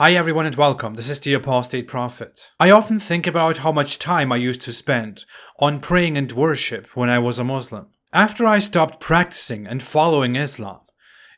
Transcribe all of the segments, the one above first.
Hi everyone and welcome, this is the Apostate Prophet. I often think about how much time I used to spend on praying and worship when I was a Muslim. After I stopped practicing and following Islam,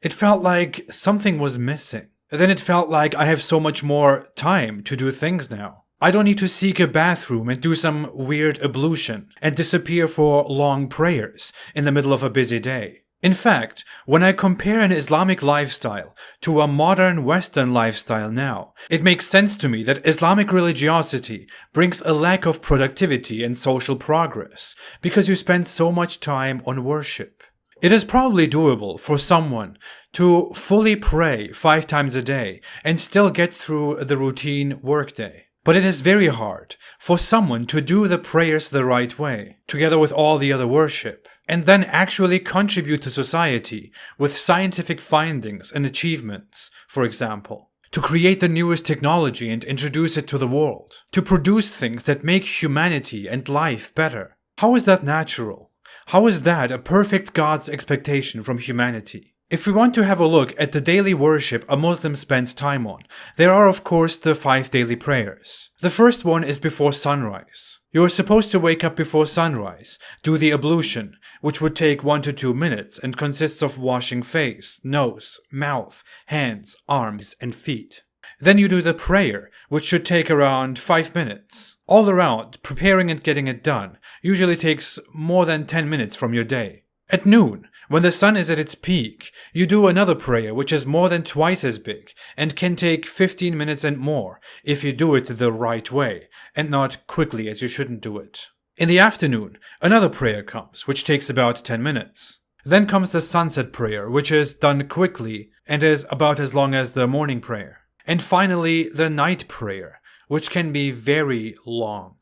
it felt like something was missing. Then it felt like I have so much more time to do things now. I don't need to seek a bathroom and do some weird ablution and disappear for long prayers in the middle of a busy day. In fact, when I compare an Islamic lifestyle to a modern Western lifestyle now, it makes sense to me that Islamic religiosity brings a lack of productivity and social progress because you spend so much time on worship. It is probably doable for someone to fully pray 5 times a day and still get through the routine workday. But it is very hard for someone to do the prayers the right way, together with all the other worship, and then actually contribute to society with scientific findings and achievements, for example. To create the newest technology and introduce it to the world. To produce things that make humanity and life better. How is that natural? How is that a perfect God's expectation from humanity? If we want to have a look at the daily worship a Muslim spends time on, there are of course the 5 daily prayers. The first one is before sunrise. You are supposed to wake up before sunrise, do the ablution, which would take 1 to 2 minutes and consists of washing face, nose, mouth, hands, arms, and feet. Then you do the prayer, which should take around 5 minutes. All around, preparing and getting it done usually takes more than 10 minutes from your day. At noon, when the sun is at its peak, you do another prayer which is more than twice as big and can take 15 minutes and more if you do it the right way and not quickly as you shouldn't do it. In the afternoon, another prayer comes which takes about 10 minutes. Then comes the sunset prayer which is done quickly and is about as long as the morning prayer. And finally, the night prayer, which can be very long.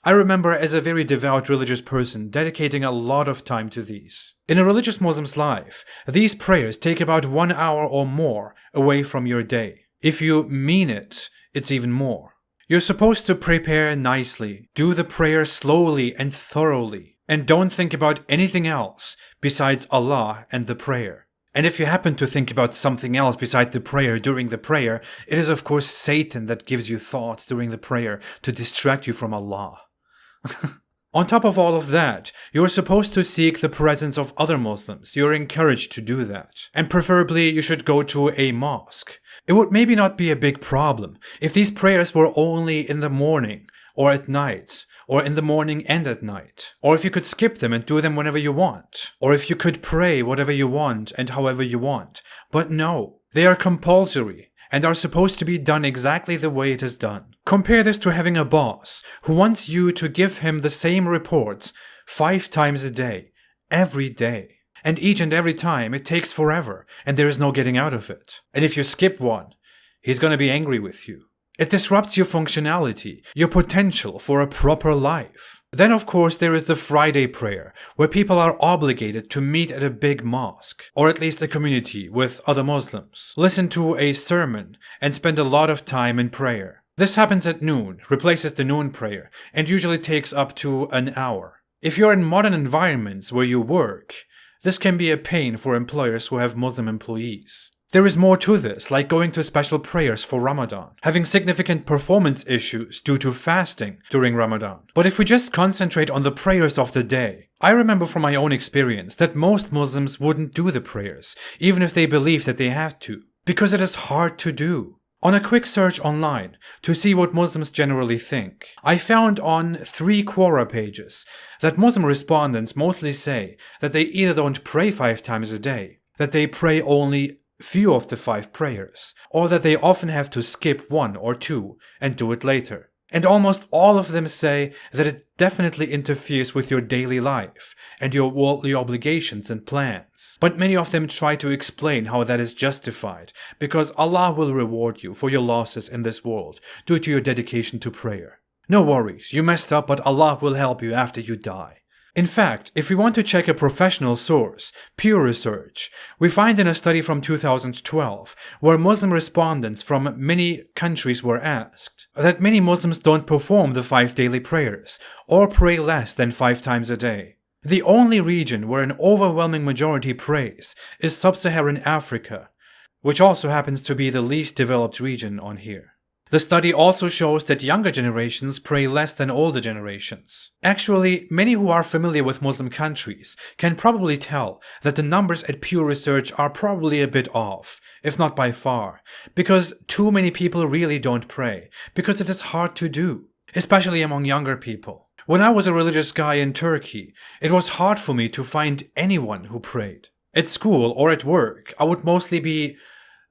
I remember as a very devout religious person dedicating a lot of time to these. In a religious Muslim's life, these prayers take about 1 hour or more away from your day. If you mean it, it's even more. You're supposed to prepare nicely, do the prayer slowly and thoroughly, and don't think about anything else besides Allah and the prayer. And if you happen to think about something else besides the prayer during the prayer, it is of course Satan that gives you thoughts during the prayer to distract you from Allah. On top of all of that, you're supposed to seek the presence of other Muslims. You're encouraged to do that. And preferably you should go to a mosque. It would maybe not be a big problem if these prayers were only in the morning or at night, or in the morning and at night. Or if you could skip them and do them whenever you want. Or if you could pray whatever you want and however you want. But no, they are compulsory and are supposed to be done exactly the way it is done. Compare this to having a boss who wants you to give him the same reports 5 times a day, every day. And each and every time it takes forever and there is no getting out of it. And if you skip one, he's gonna be angry with you. It disrupts your functionality, your potential for a proper life. Then of course there is the Friday prayer, where people are obligated to meet at a big mosque, or at least a community with other Muslims, listen to a sermon, and spend a lot of time in prayer. This happens at noon, replaces the noon prayer, and usually takes up to an hour. If you're in modern environments where you work, this can be a pain for employers who have Muslim employees. There is more to this, like going to special prayers for Ramadan, having significant performance issues due to fasting during Ramadan. But if we just concentrate on the prayers of the day, I remember from my own experience that most Muslims wouldn't do the prayers, even if they believe that they have to, because it is hard to do. On a quick search online to see what Muslims generally think, I found on 3 Quora pages that Muslim respondents mostly say that they either don't pray 5 times a day, that they pray only few of the 5 prayers, or that they often have to skip 1 or 2 and do it later. And almost all of them say that it definitely interferes with your daily life and your worldly obligations and plans. But many of them try to explain how that is justified, because Allah will reward you for your losses in this world due to your dedication to prayer. No worries, you messed up, but Allah will help you after you die. In fact, if we want to check a professional source, Pew Research, we find in a study from 2012, where Muslim respondents from many countries were asked, that many Muslims don't perform the 5 daily prayers, or pray less than 5 times a day. The only region where an overwhelming majority prays is Sub-Saharan Africa, which also happens to be the least developed region on here. The study also shows that younger generations pray less than older generations. Actually, many who are familiar with Muslim countries can probably tell that the numbers at Pew Research are probably a bit off, if not by far, because too many people really don't pray, because it is hard to do, especially among younger people. When I was a religious guy in Turkey, it was hard for me to find anyone who prayed. At school or at work, I would mostly be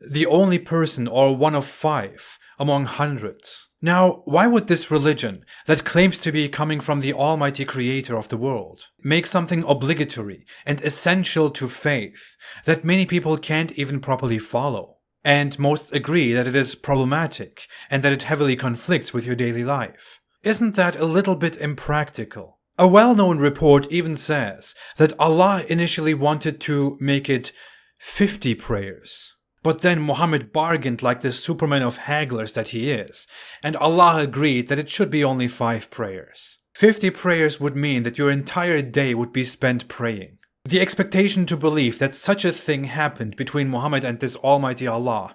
the only person or one of 5 among hundreds. Now, why would this religion, that claims to be coming from the Almighty Creator of the world, make something obligatory and essential to faith that many people can't even properly follow? And most agree that it is problematic and that it heavily conflicts with your daily life. Isn't that a little bit impractical? A well-known report even says that Allah initially wanted to make it 50 prayers. But then Muhammad bargained like the Superman of hagglers that he is, and Allah agreed that it should be only 5 prayers. 50 prayers would mean that your entire day would be spent praying. The expectation to believe that such a thing happened between Muhammad and this Almighty Allah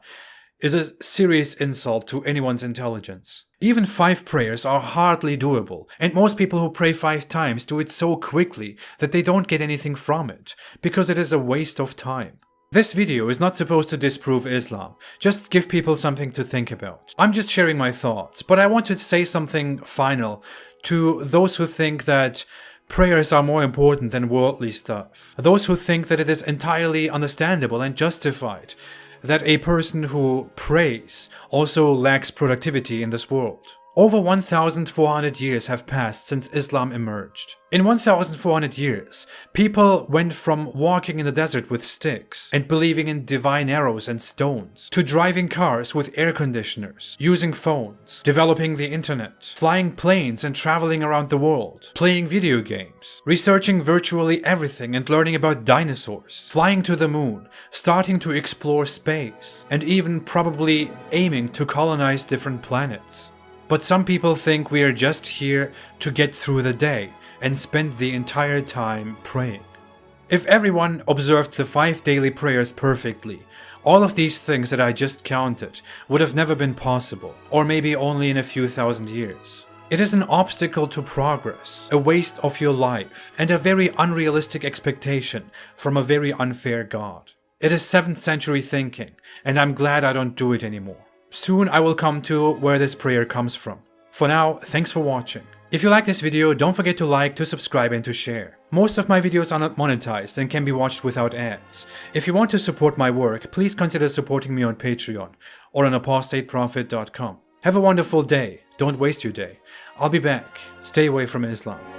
is a serious insult to anyone's intelligence. Even 5 prayers are hardly doable, and most people who pray 5 times do it so quickly that they don't get anything from it, because it is a waste of time. This video is not supposed to disprove Islam, just give people something to think about. I'm just sharing my thoughts, but I want to say something final to those who think that prayers are more important than worldly stuff. Those who think that it is entirely understandable and justified that a person who prays also lacks productivity in this world. Over 1,400 years have passed since Islam emerged. In 1,400 years, people went from walking in the desert with sticks and believing in divine arrows and stones, to driving cars with air conditioners, using phones, developing the internet, flying planes and traveling around the world, playing video games, researching virtually everything and learning about dinosaurs, flying to the moon, starting to explore space, and even probably aiming to colonize different planets. But some people think we are just here to get through the day and spend the entire time praying. If everyone observed the 5 daily prayers perfectly, all of these things that I just counted would have never been possible, or maybe only in a few thousand years. It is an obstacle to progress, a waste of your life, and a very unrealistic expectation from a very unfair God. It is 7th century thinking, and I'm glad I don't do it anymore. Soon I will come to where this prayer comes from. For now, thanks for watching. If you like this video, don't forget to like, to subscribe and to share. Most of my videos are not monetized and can be watched without ads. If you want to support my work, please consider supporting me on Patreon or on apostateprophet.com. Have a wonderful day. Don't waste your day. I'll be back. Stay away from Islam.